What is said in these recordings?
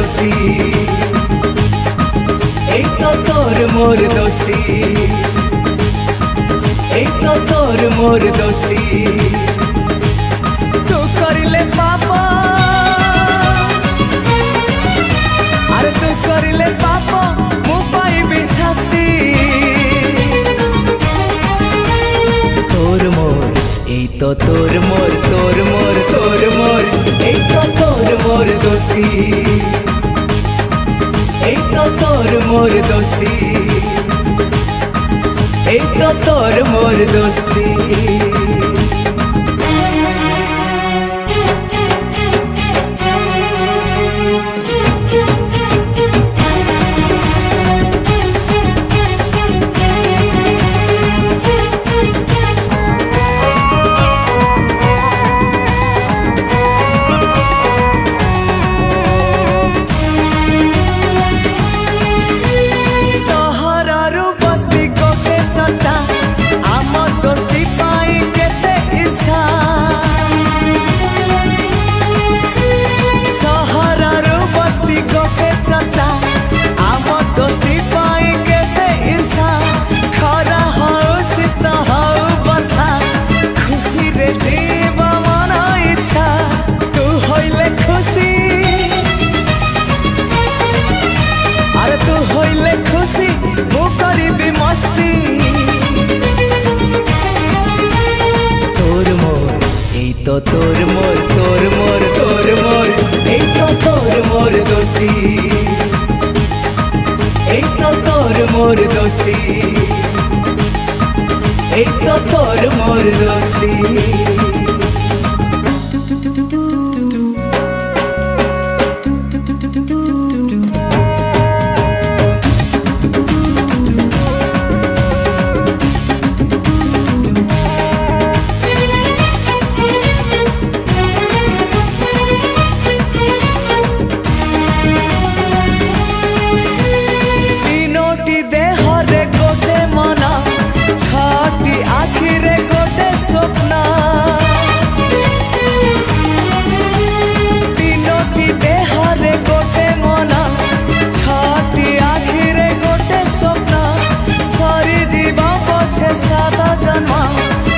दोस्ती এই তো তোর মোর दोस्ती এই তো তোর মোর दोस्ती तू करिले पापा अरे तू करिले पापा मु पाइबी शास्ति तोर मोर এই তো তোর মোর তোর মোর তোর মোর এই তো তোর মোর दोस्ती এই তো তোর মোর दोस्ती এই তো তোর মোর दोस्ती तो तोर मोर तोर मोर तोर मोर এই তো তোর মোর दोस्ती এই তো তোর মোর दोस्ती এই তো তোর মোর दोस्ती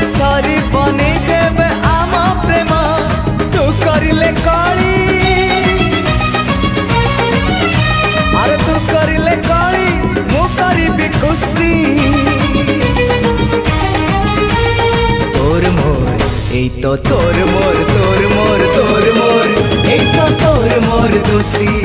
सारी बनी के आमा प्रेम तू करिले काली अरे तू करिले काली मु करिबी कुस्ती तोर मोर এই তো তোর মোর তোর মোর তোর মোর এই তো তোর মোর दोस्ती